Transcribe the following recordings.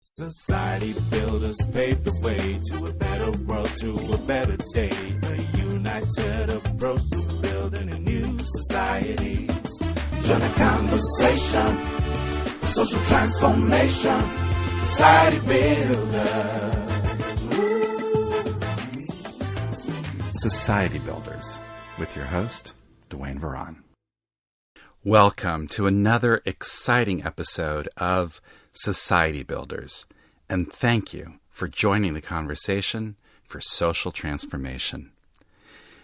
Society builders paved the way to a better world, to a better day. A united approach to building a new society. Join a conversation for social transformation. Society builders. Ooh. Society Builders with your host, Dwayne Veron. Welcome to another exciting episode of Society Builders, and thank you for joining the conversation for social transformation.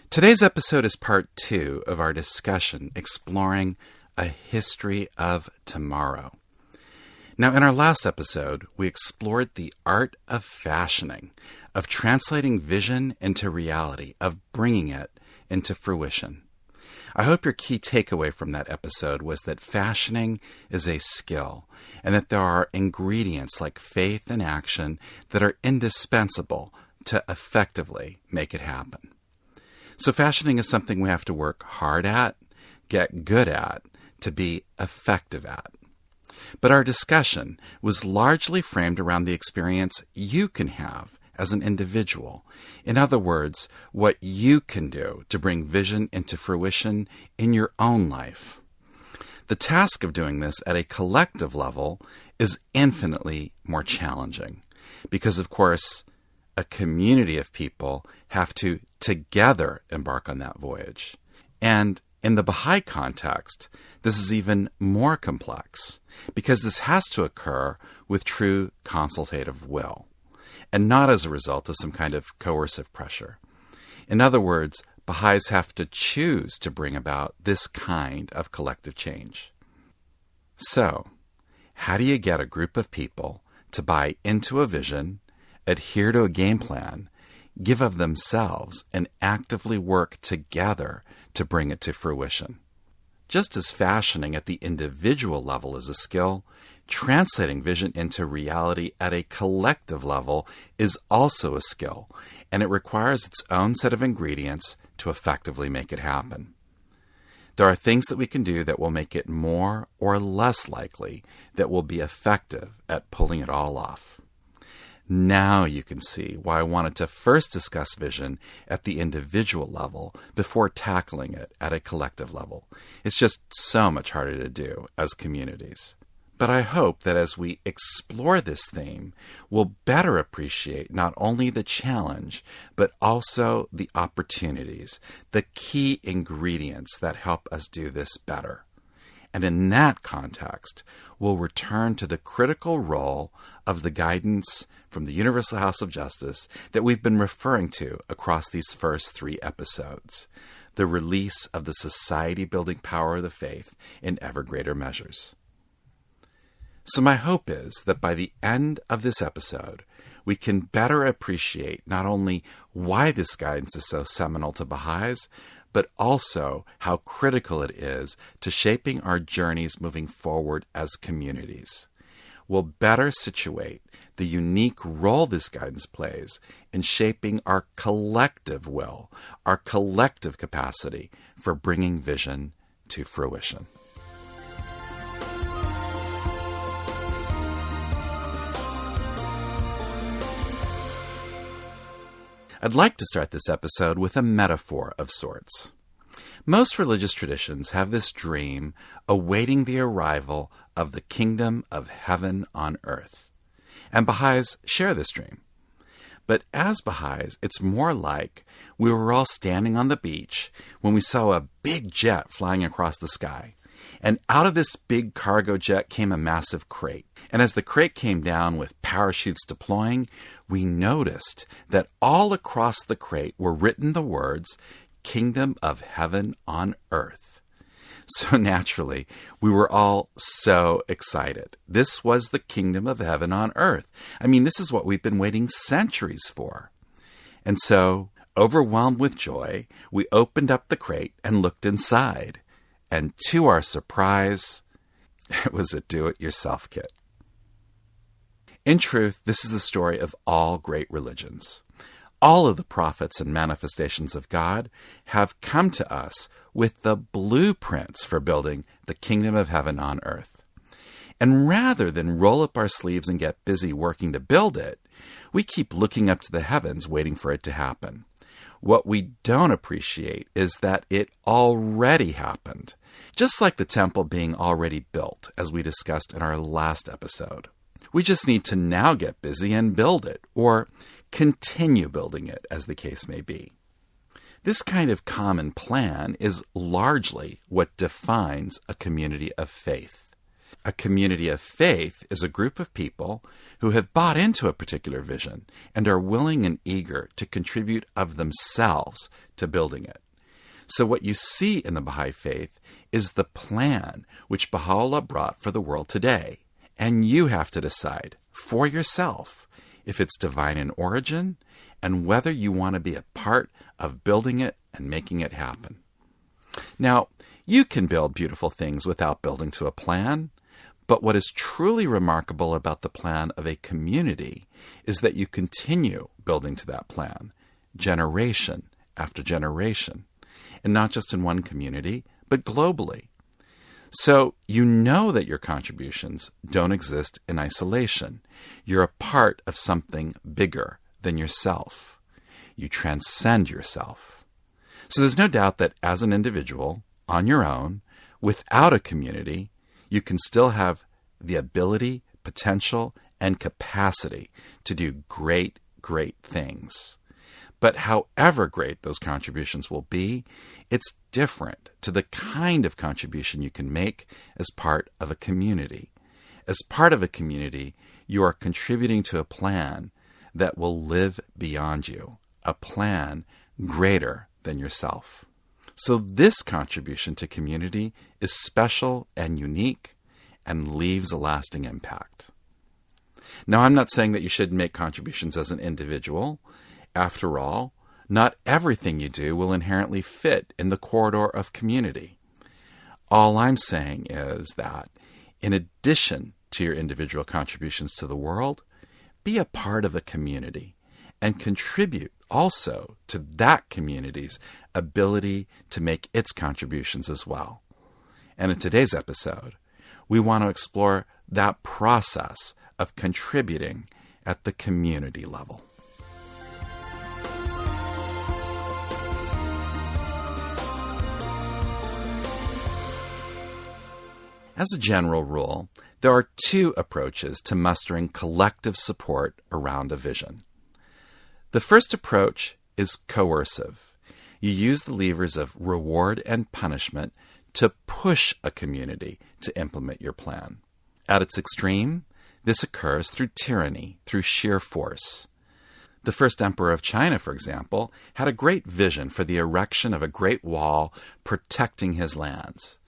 Today's episode is part 2 of our discussion exploring a history of tomorrow. Now, in our last episode, we explored the art of fashioning, of translating vision into reality, of bringing it into fruition. I hope your key takeaway from that episode was that fashioning is a skill and that there are ingredients like faith and action that are indispensable to effectively make it happen. So fashioning is something we have to work hard at, get good at, to be effective at. But our discussion was largely framed around the experience you can have as an individual. In other words, what you can do to bring vision into fruition in your own life. The task of doing this at a collective level is infinitely more challenging because, of course, a community of people have to together embark on that voyage. And in the Baha'i context, this is even more complex because this has to occur with true consultative will, and not as a result of some kind of coercive pressure. In other words, Baha'is have to choose to bring about this kind of collective change. So, how do you get a group of people to buy into a vision, adhere to a game plan, give of themselves, and actively work together to bring it to fruition? Just as fashioning at the individual level is a skill, translating vision into reality at a collective level is also a skill, and it requires its own set of ingredients to effectively make it happen. There are things that we can do that will make it more or less likely that we'll be effective at pulling it all off. Now you can see why I wanted to first discuss vision at the individual level before tackling it at a collective level. It's just so much harder to do as communities. But I hope that as we explore this theme, we'll better appreciate not only the challenge, but also the opportunities, the key ingredients that help us do this better. And in that context, we'll return to the critical role of the guidance from the Universal House of Justice that we've been referring to across these first 3 episodes, the release of the society-building power of the faith in ever greater measures. So my hope is that by the end of this episode, we can better appreciate not only why this guidance is so seminal to Baha'is, but also how critical it is to shaping our journeys moving forward as communities. We'll better situate the unique role this guidance plays in shaping our collective will, our collective capacity for bringing vision to fruition. I'd like to start this episode with a metaphor of sorts. Most religious traditions have this dream awaiting the arrival of the kingdom of heaven on earth. And Baha'is share this dream. But as Baha'is, it's more like we were all standing on the beach when we saw a big jet flying across the sky. And out of this big cargo jet came a massive crate. And as the crate came down with parachutes deploying, we noticed that all across the crate were written the words, Kingdom of Heaven on Earth. So naturally, we were all so excited. This was the Kingdom of Heaven on Earth. I mean, this is what we've been waiting centuries for. And so, overwhelmed with joy, we opened up the crate and looked inside. And to our surprise, it was a do-it-yourself kit. In truth, this is the story of all great religions. All of the prophets and manifestations of God have come to us with the blueprints for building the kingdom of heaven on earth. And rather than roll up our sleeves and get busy working to build it, we keep looking up to the heavens waiting for it to happen. What we don't appreciate is that it already happened, just like the temple being already built, as we discussed in our last episode. We just need to now get busy and build it, or continue building it, as the case may be. This kind of common plan is largely what defines a community of faith. A community of faith is a group of people who have bought into a particular vision and are willing and eager to contribute of themselves to building it. So what you see in the Baha'i Faith is the plan which Baha'u'llah brought for the world today. And you have to decide for yourself if it's divine in origin and whether you want to be a part of building it and making it happen. Now, you can build beautiful things without building to a plan, but what is truly remarkable about the plan of a community is that you continue building to that plan, generation after generation, and not just in one community, but globally. So you know that your contributions don't exist in isolation. You're a part of something bigger than yourself. You transcend yourself. So there's no doubt that as an individual, on your own, without a community, you can still have the ability, potential, and capacity to do great, great things. But however great those contributions will be, it's different to the kind of contribution you can make as part of a community. As part of a community, you are contributing to a plan that will live beyond you, a plan greater than yourself. So this contribution to community is special and unique and leaves a lasting impact. Now, I'm not saying that you shouldn't make contributions as an individual. After all, not everything you do will inherently fit in the corridor of community. All I'm saying is that, in addition to your individual contributions to the world, be a part of a community and contribute also to that community's ability to make its contributions as well. And in today's episode, we want to explore that process of contributing at the community level. As a general rule, there are two approaches to mustering collective support around a vision. The first approach is coercive. You use the levers of reward and punishment to push a community to implement your plan. At its extreme, this occurs through tyranny, through sheer force. The first emperor of China, for example, had a great vision for the erection of a great wall protecting his lands.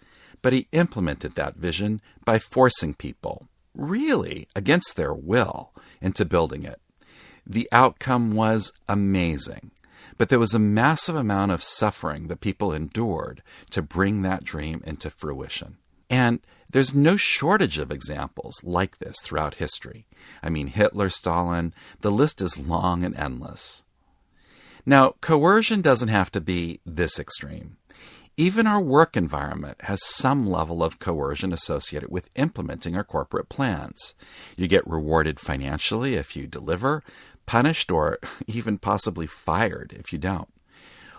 But he implemented that vision by forcing people, really against their will, into building it. The outcome was amazing, but there was a massive amount of suffering that people endured to bring that dream into fruition. And there's no shortage of examples like this throughout history. I mean, Hitler, Stalin, the list is long and endless. Now, coercion doesn't have to be this extreme. Even our work environment has some level of coercion associated with implementing our corporate plans. You get rewarded financially if you deliver, punished, or even possibly fired if you don't.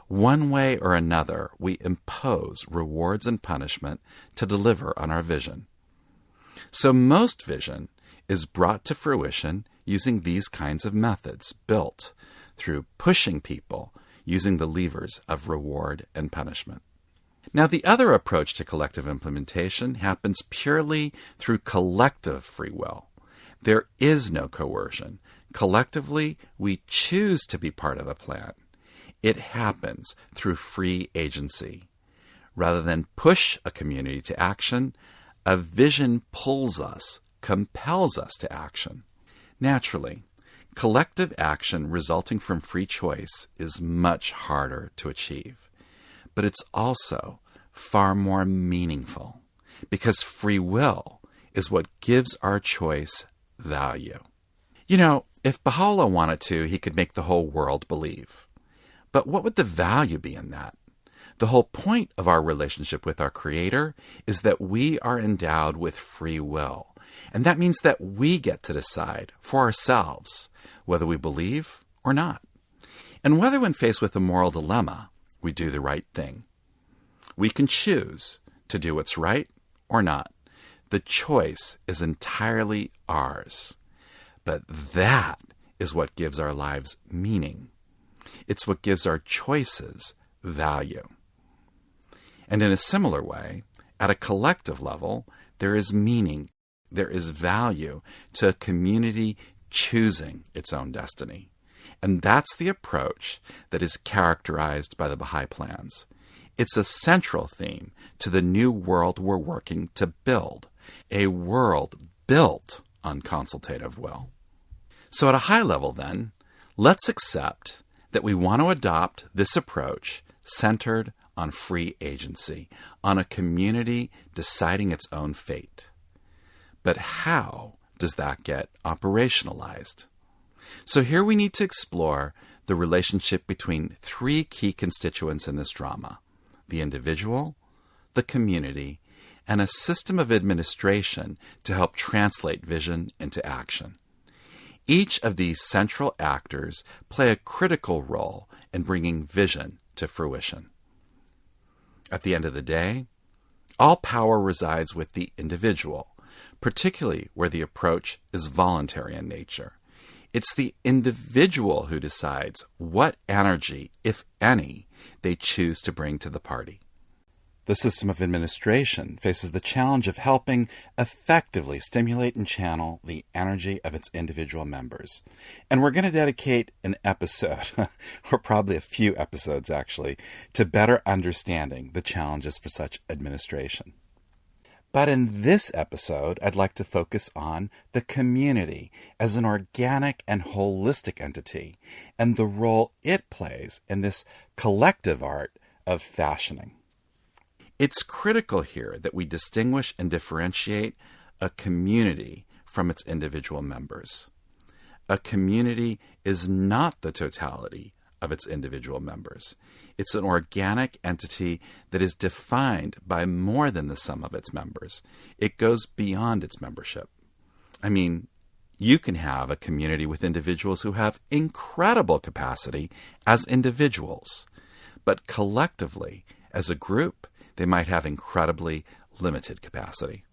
One way or another, we impose rewards and punishment to deliver on our vision. So most vision is brought to fruition using these kinds of methods, built through pushing people using the levers of reward and punishment. Now, the other approach to collective implementation happens purely through collective free will. There is no coercion. Collectively, we choose to be part of a plan. It happens through free agency. Rather than push a community to action, a vision pulls us, compels us to action. Naturally, collective action resulting from free choice is much harder to achieve. But it's also far more meaningful, because free will is what gives our choice value. You know, if Baha'u'llah wanted to, he could make the whole world believe. But what would the value be in that? The whole point of our relationship with our Creator is that we are endowed with free will. And that means that we get to decide for ourselves whether we believe or not. And whether when faced with a moral dilemma, we do the right thing. We can choose to do what's right or not. The choice is entirely ours. But that is what gives our lives meaning. It's what gives our choices value. And in a similar way, at a collective level, there is meaning, there is value to a community choosing its own destiny. And that's the approach that is characterized by the Baha'i Plans. It's a central theme to the new world we're working to build, a world built on consultative will. So at a high level then, let's accept that we want to adopt this approach centered on free agency, on a community deciding its own fate. But how does that get operationalized? So here we need to explore the relationship between three key constituents in this drama: the individual, the community, and a system of administration to help translate vision into action. Each of these central actors play a critical role in bringing vision to fruition. At the end of the day, all power resides with the individual, particularly where the approach is voluntary in nature. It's the individual who decides what energy, if any, they choose to bring to the party. The system of administration faces the challenge of helping effectively stimulate and channel the energy of its individual members. And we're going to dedicate an episode, or probably a few episodes actually, to better understanding the challenges for such administration. But in this episode, I'd like to focus on the community as an organic and holistic entity and the role it plays in this collective art of fashioning. It's critical here that we distinguish and differentiate a community from its individual members. A community is not the totality of its individual members. It's an organic entity that is defined by more than the sum of its members. It goes beyond its membership. I mean, you can have a community with individuals who have incredible capacity as individuals, but collectively, as a group, they might have incredibly limited capacity.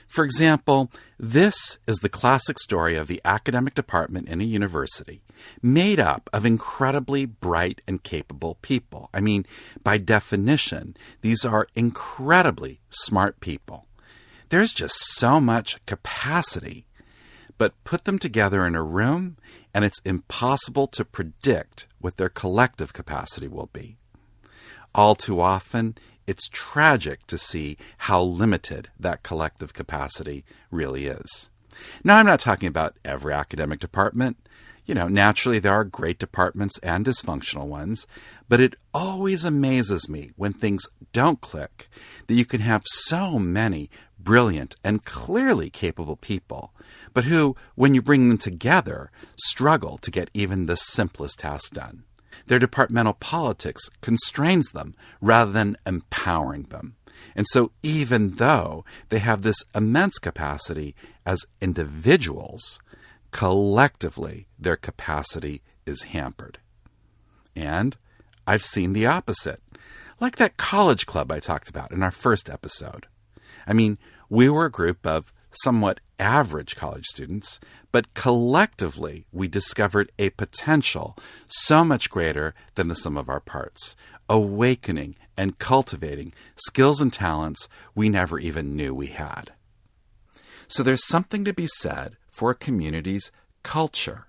For example, this is the classic story of the academic department in a university, made up of incredibly bright and capable people. I mean, by definition, these are incredibly smart people. There's just so much capacity, but put them together in a room, and it's impossible to predict what their collective capacity will be. All too often, it's tragic to see how limited that collective capacity really is. Now, I'm not talking about every academic department. Naturally, there are great departments and dysfunctional ones, but it always amazes me when things don't click that you can have so many brilliant and clearly capable people, but who, when you bring them together, struggle to get even the simplest task done. Their departmental politics constrains them rather than empowering them. And so even though they have this immense capacity as individuals, collectively their capacity is hampered. And I've seen the opposite, like that college club I talked about in our first episode. I mean, we were a group of somewhat average college students, but collectively we discovered a potential so much greater than the sum of our parts, awakening and cultivating skills and talents we never even knew we had. So there's something to be said for a community's culture.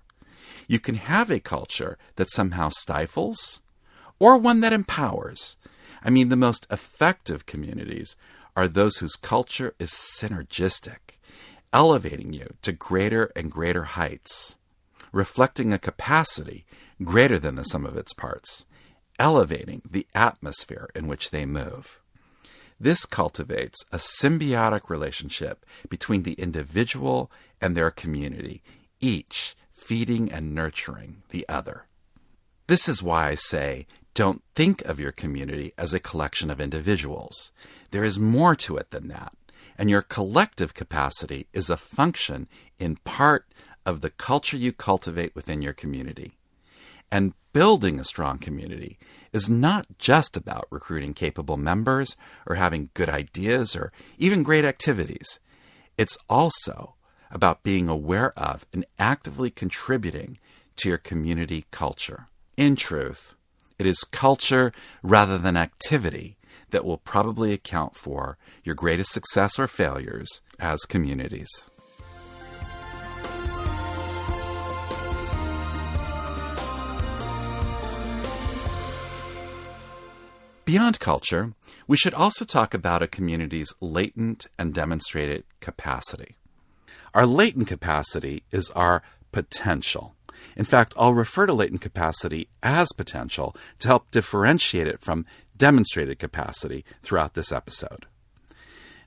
You can have a culture that somehow stifles, or one that empowers. I mean, the most effective communities are those whose culture is synergistic, elevating you to greater and greater heights, reflecting a capacity greater than the sum of its parts, elevating the atmosphere in which they move. This cultivates a symbiotic relationship between the individual and their community, each feeding and nurturing the other. This is why I say Don't think of your community as a collection of individuals. There is more to it than that. And your collective capacity is a function, in part, of the culture you cultivate within your community. And building a strong community is not just about recruiting capable members or having good ideas or even great activities. It's also about being aware of and actively contributing to your community culture. In truth, it is culture rather than activity that will probably account for your greatest success or failures as communities. Beyond culture, we should also talk about a community's latent and demonstrated capacity. Our latent capacity is our potential. In fact, I'll refer to latent capacity as potential to help differentiate it from demonstrated capacity throughout this episode.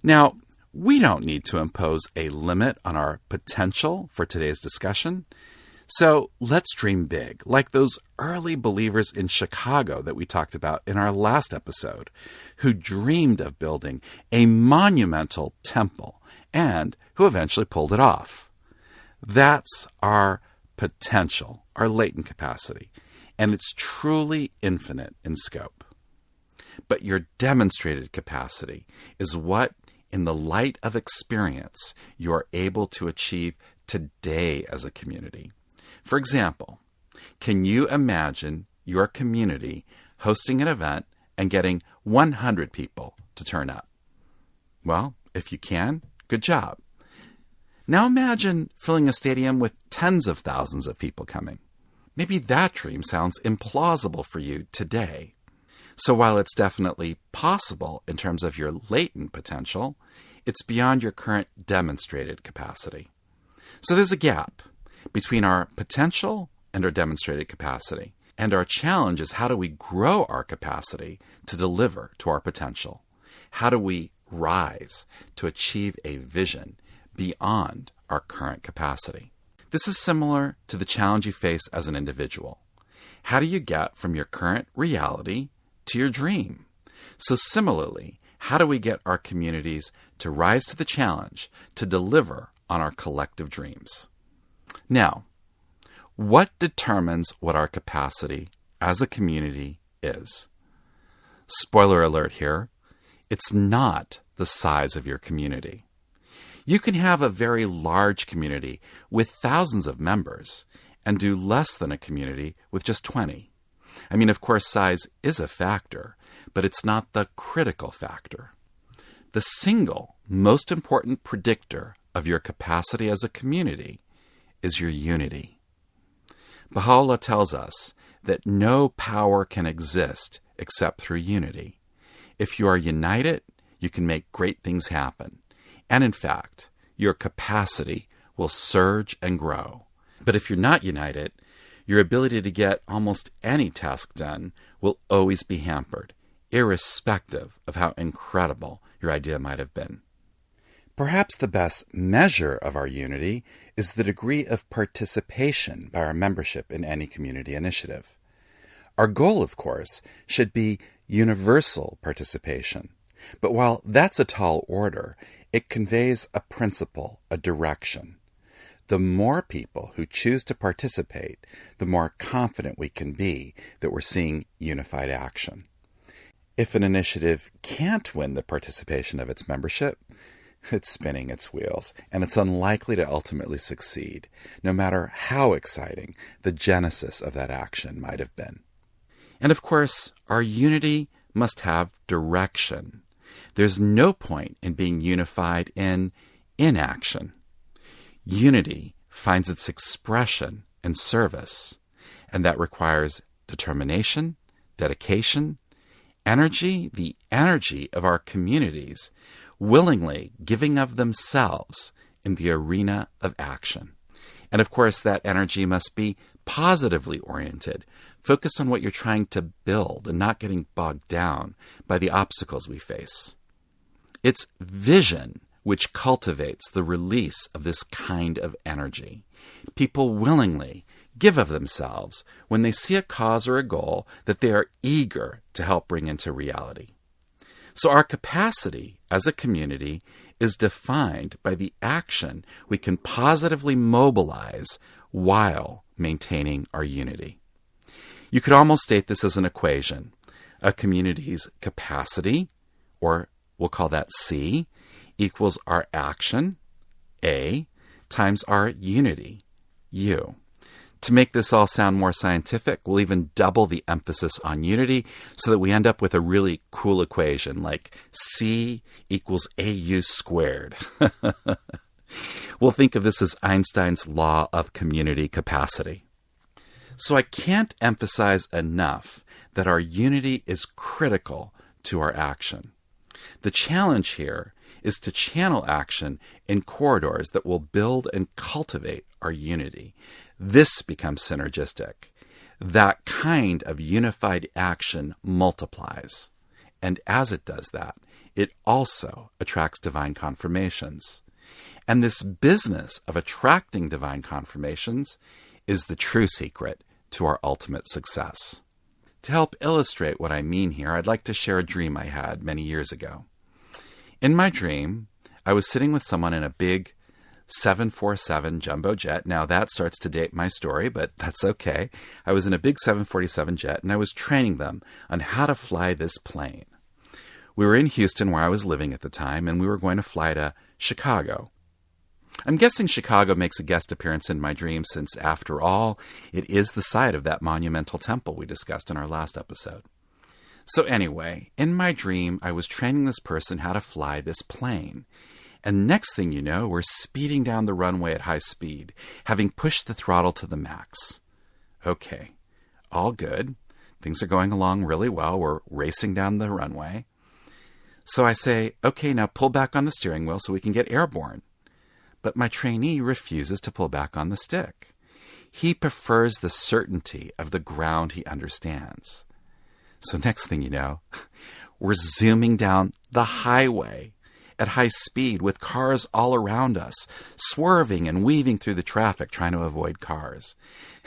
Now, we don't need to impose a limit on our potential for today's discussion. So let's dream big, like those early believers in Chicago that we talked about in our last episode, who dreamed of building a monumental temple and who eventually pulled it off. That's our potential, our latent capacity, and it's truly infinite in scope. But your demonstrated capacity is what, in the light of experience, you are able to achieve today as a community. For example, can you imagine your community hosting an event and getting 100 people to turn up? Well, if you can, good job. Now imagine filling a stadium with tens of thousands of people coming. Maybe that dream sounds implausible for you today. So while it's definitely possible in terms of your latent potential, it's beyond your current demonstrated capacity. So there's a gap between our potential and our demonstrated capacity. And our challenge is, how do we grow our capacity to deliver to our potential? How do we rise to achieve a vision beyond our current capacity? This is similar to the challenge you face as an individual. How do you get from your current reality to your dream? So similarly, how do we get our communities to rise to the challenge to deliver on our collective dreams? Now, what determines what our capacity as a community is? Spoiler alert here, it's not the size of your community. You can have a very large community with thousands of members and do less than a community with just 20. I mean, of course, size is a factor, but it's not the critical factor. The single most important predictor of your capacity as a community is your unity. Baha'u'llah tells us that no power can exist except through unity. If you are united, you can make great things happen. And in fact, your capacity will surge and grow. But if you're not united, your ability to get almost any task done will always be hampered, irrespective of how incredible your idea might have been. Perhaps the best measure of our unity is the degree of participation by our membership in any community initiative. Our goal, of course, should be universal participation. But while that's a tall order, it conveys a principle, a direction. The more people who choose to participate, the more confident we can be that we're seeing unified action. If an initiative can't win the participation of its membership, it's spinning its wheels, and it's unlikely to ultimately succeed, no matter how exciting the genesis of that action might have been. And of course, our unity must have direction. There's no point in being unified in inaction. Unity finds its expression in service, and that requires determination, dedication, energy, the energy of our communities, willingly giving of themselves in the arena of action. And of course, that energy must be positively oriented, focused on what you're trying to build and not getting bogged down by the obstacles we face. It's vision which cultivates the release of this kind of energy. People willingly give of themselves when they see a cause or a goal that they are eager to help bring into reality. So our capacity as a community is defined by the action we can positively mobilize while maintaining our unity. You could almost state this as an equation. A community's capacity, or we'll call that C, equals our action, A, times our unity, U. To make this all sound more scientific, we'll even double the emphasis on unity so that we end up with a really cool equation like C equals AU squared. We'll think of this as Einstein's law of community capacity. So I can't emphasize enough that our unity is critical to our action. The challenge here is to channel action in corridors that will build and cultivate our unity. This becomes synergistic. That kind of unified action multiplies. And as it does that, it also attracts divine confirmations. And this business of attracting divine confirmations is the true secret to our ultimate success. To help illustrate what I mean here, I'd like to share a dream I had many years ago. In my dream, I was sitting with someone in a big 747 jumbo jet. Now that starts to date my story, but that's okay. I was in a big 747 jet and I was training them on how to fly this plane. We were in Houston where I was living at the time and we were going to fly to Chicago. I'm guessing Chicago makes a guest appearance in my dream since, after all, it is the site of that monumental temple we discussed in our last episode. So anyway, in my dream, I was training this person how to fly this plane. And next thing you know, we're speeding down the runway at high speed, having pushed the throttle to the max. Okay, all good. Things are going along really well. We're racing down the runway. So I say, okay, now pull back on the steering wheel so we can get airborne. But my trainee refuses to pull back on the stick. He prefers the certainty of the ground he understands. So next thing you know, we're zooming down the highway at high speed with cars all around us, swerving and weaving through the traffic trying to avoid cars.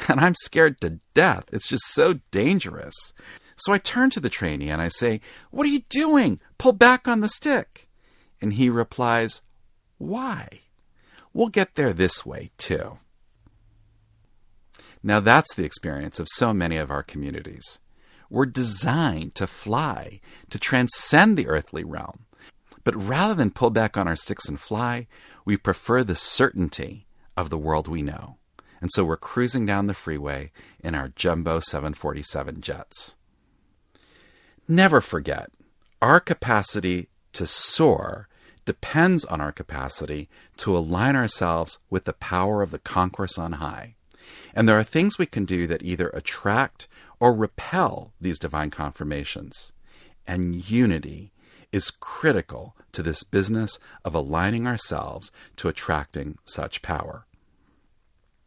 And I'm scared to death. It's just so dangerous. So I turn to the trainee and I say, "What are you doing? Pull back on the stick." And he replies, "Why? We'll get there this way too." Now that's the experience of so many of our communities. We're designed to fly, to transcend the earthly realm. But rather than pull back on our sticks and fly, we prefer the certainty of the world we know. And so we're cruising down the freeway in our jumbo 747 jets. Never forget, our capacity to soar depends on our capacity to align ourselves with the power of the conquerors on high. And there are things we can do that either attract or repel these divine confirmations. And unity is critical to this business of aligning ourselves to attracting such power.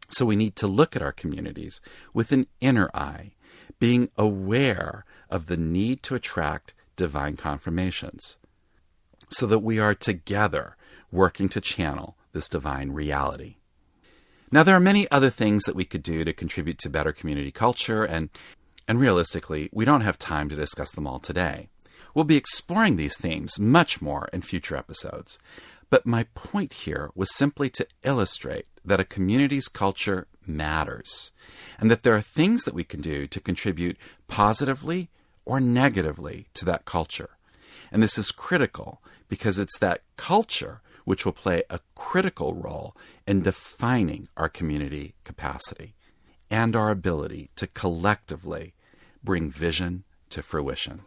So we need to look at our communities with an inner eye, being aware of the need to attract divine confirmations, so that we are together working to channel this divine reality. Now, there are many other things that we could do to contribute to better community culture, and realistically, we don't have time to discuss them all today. We'll be exploring these themes much more in future episodes. But my point here was simply to illustrate that a community's culture matters, and that there are things that we can do to contribute positively or negatively to that culture. And this is critical because it's that culture which will play a critical role in defining our community capacity and our ability to collectively bring vision to fruition.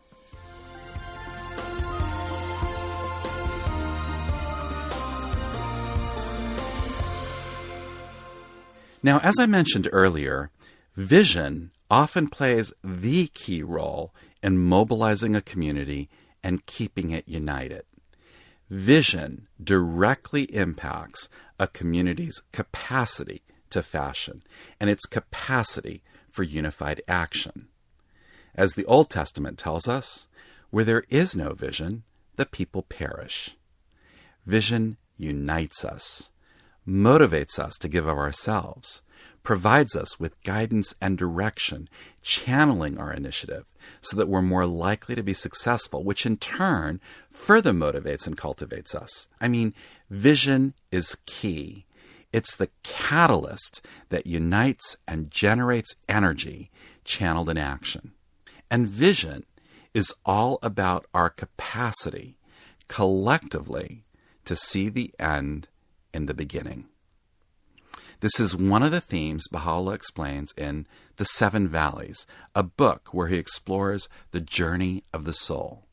Now, as I mentioned earlier, vision often plays the key role in mobilizing a community and keeping it united. Vision directly impacts a community's capacity to fashion and its capacity for unified action. As the Old Testament tells us, where there is no vision, the people perish. Vision unites us, motivates us to give of ourselves, provides us with guidance and direction, channeling our initiative so that we're more likely to be successful, which in turn further motivates and cultivates us. I mean, vision is key. It's the catalyst that unites and generates energy channeled in action. And vision is all about our capacity, collectively, to see the end in the beginning. This is one of the themes Baha'u'llah explains in The Seven Valleys, a book where he explores the journey of the soul.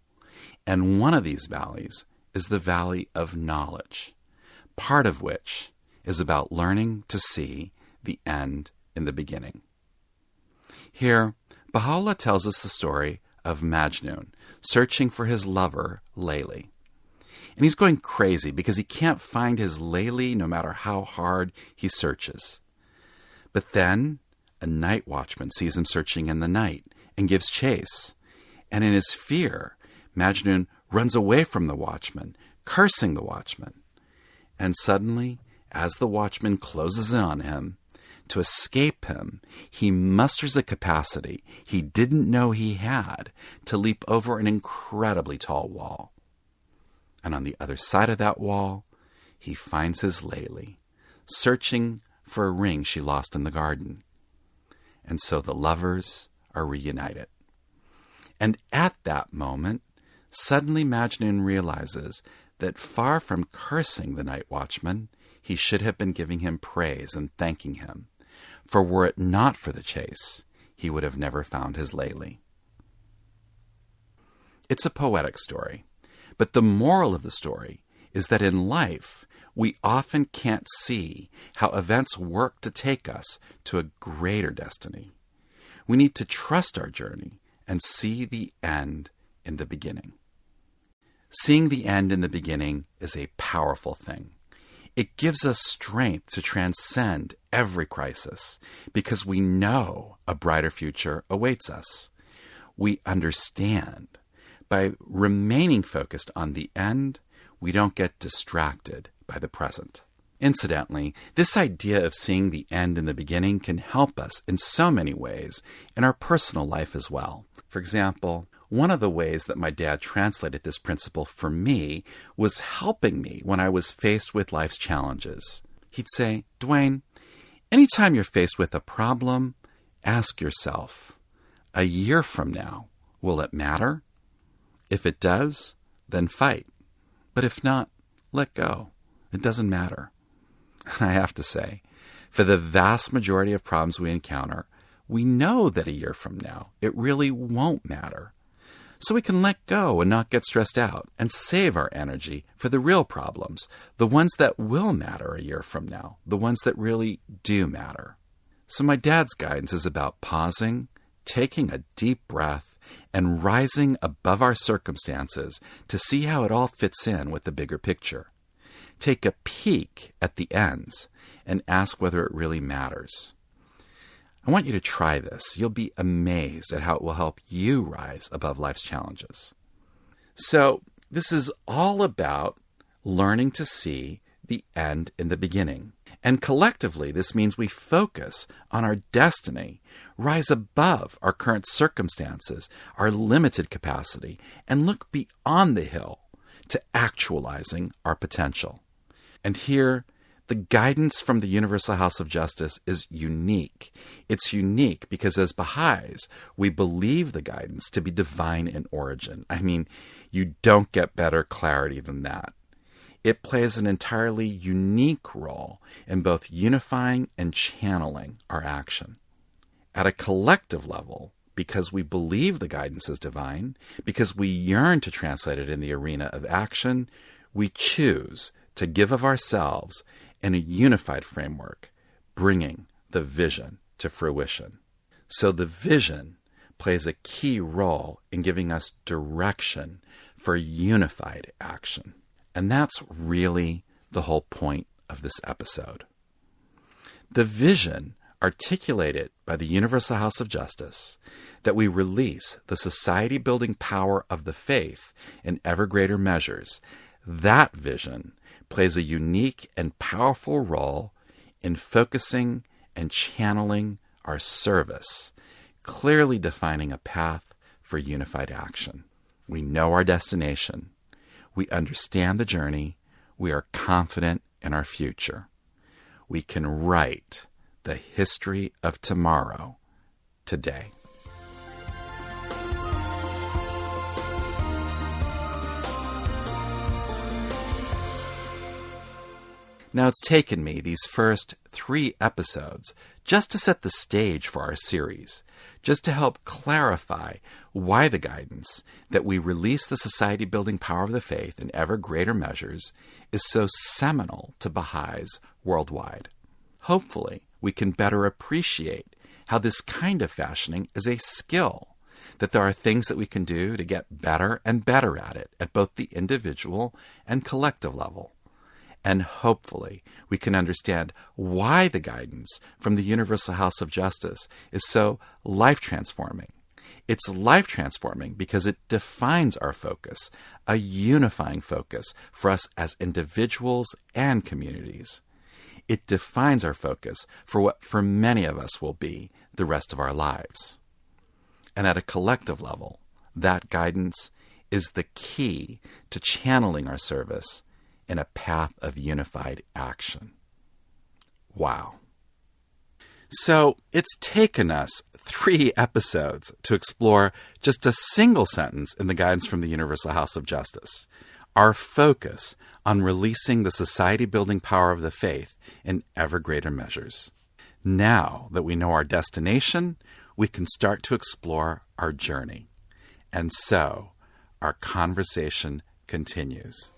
And one of these valleys is the valley of knowledge, part of which is about learning to see the end in the beginning. Here, Baha'u'llah tells us the story of Majnun searching for his lover, Layli. And he's going crazy because he can't find his Layli no matter how hard he searches. But then a night watchman sees him searching in the night and gives chase. And in his fear, Majnun runs away from the watchman, cursing the watchman. And suddenly, as the watchman closes in on him, to escape him, he musters a capacity he didn't know he had to leap over an incredibly tall wall. And on the other side of that wall, he finds his Layli, searching for a ring she lost in the garden. And so the lovers are reunited. And at that moment, suddenly Majnun realizes that far from cursing the night watchman, he should have been giving him praise and thanking him. For were it not for the chase, he would have never found his Layli. It's a poetic story. But the moral of the story is that in life, we often can't see how events work to take us to a greater destiny. We need to trust our journey and see the end in the beginning. Seeing the end in the beginning is a powerful thing. It gives us strength to transcend every crisis because we know a brighter future awaits us. We understand. By remaining focused on the end, we don't get distracted by the present. Incidentally, this idea of seeing the end in the beginning can help us in so many ways in our personal life as well. For example, one of the ways that my dad translated this principle for me was helping me when I was faced with life's challenges. He'd say, "Dwayne, anytime you're faced with a problem, ask yourself, a year from now, will it matter? If it does, then fight. But if not, let go. It doesn't matter." And I have to say, for the vast majority of problems we encounter, we know that a year from now, it really won't matter. So we can let go and not get stressed out and save our energy for the real problems, the ones that will matter a year from now, the ones that really do matter. So my dad's guidance is about pausing, taking a deep breath, and rising above our circumstances to see how it all fits in with the bigger picture. Take a peek at the ends and ask whether it really matters. I want you to try this. You'll be amazed at how it will help you rise above life's challenges. So, this is all about learning to see the end in the beginning. And collectively, this means we focus on our destiny, rise above our current circumstances, our limited capacity, and look beyond the hill to actualizing our potential. And here, the guidance from the Universal House of Justice is unique. It's unique because as Baha'is, we believe the guidance to be divine in origin. I mean, you don't get better clarity than that. It plays an entirely unique role in both unifying and channeling our action. At a collective level, because we believe the guidance is divine, because we yearn to translate it in the arena of action, we choose to give of ourselves in a unified framework, bringing the vision to fruition. So the vision plays a key role in giving us direction for unified action. And that's really the whole point of this episode. The vision articulated by the Universal House of Justice, that we release the society-building power of the faith in ever greater measures, that vision plays a unique and powerful role in focusing and channeling our service, clearly defining a path for unified action. We know our destination. We understand the journey. We are confident in our future. We can write the history of tomorrow today. Now, it's taken me these first 3 episodes just to set the stage for our series, just to help clarify why the guidance that we release the society-building power of the faith in ever greater measures is so seminal to Baha'is worldwide. Hopefully, we can better appreciate how this kind of fashioning is a skill, that there are things that we can do to get better and better at it at both the individual and collective level. And hopefully, we can understand why the guidance from the Universal House of Justice is so life-transforming. It's life-transforming because it defines our focus, a unifying focus for us as individuals and communities. It defines our focus for what for many of us will be the rest of our lives. And at a collective level, that guidance is the key to channeling our service in a path of unified action. Wow. So it's taken us 3 episodes to explore just a single sentence in the guidance from the Universal House of Justice, our focus on releasing the society-building power of the faith in ever greater measures. Now that we know our destination, we can start to explore our journey. And so, our conversation continues.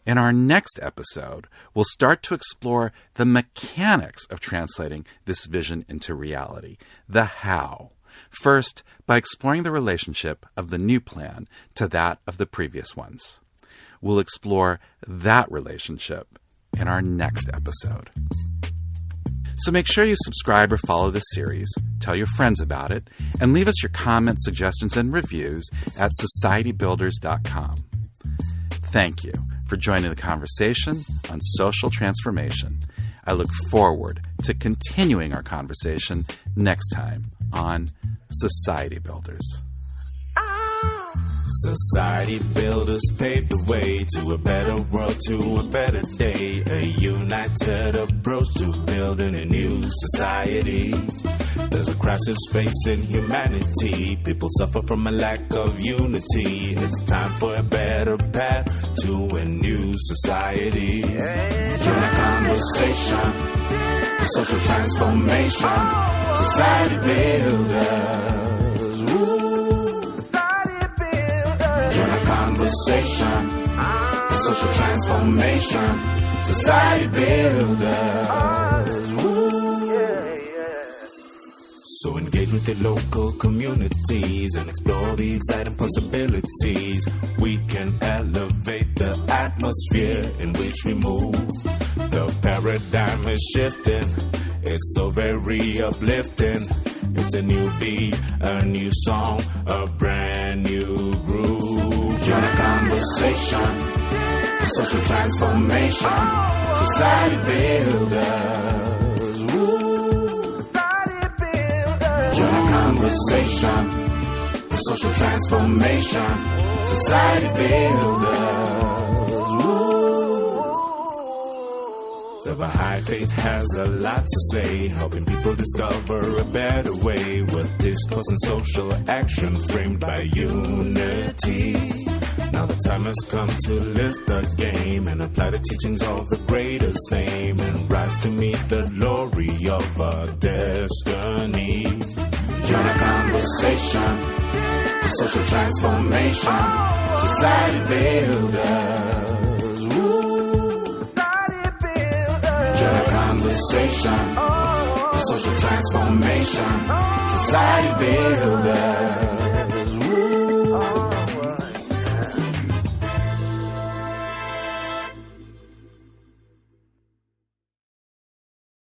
In our next episode, we'll start to explore the mechanics of translating this vision into reality, the how. First, by exploring the relationship of the new plan to that of the previous ones. We'll explore that relationship in our next episode. So make sure you subscribe or follow this series, tell your friends about it, and leave us your comments, suggestions, and reviews at societybuilders.com. Thank you for joining the conversation on social transformation. I look forward to continuing our conversation next time on Society Builders. Society builders paved the way to a better world, to a better day. A united approach to building a new society. There's a crisis facing humanity. People suffer from a lack of unity. It's time for a better path to a new society. Join a conversation, a social transformation. Society builders. Conversation, a social transformation, society builders. So engage with the local communities and explore the exciting possibilities. We can elevate the atmosphere in which we move. The paradigm is shifting, it's so very uplifting. It's a new beat, a new song, a brand new groove. Join a conversation, a social transformation, society builders. Join a conversation, a social transformation, society builders. The Baha'i faith has a lot to say, helping people discover a better way with discourse and social action framed by unity. Now the time has come to lift the game and apply the teachings of the greatest name and rise to meet the glory of our destiny. Join a conversation, a social transformation, society builders. Conversation, a social transformation, society builder.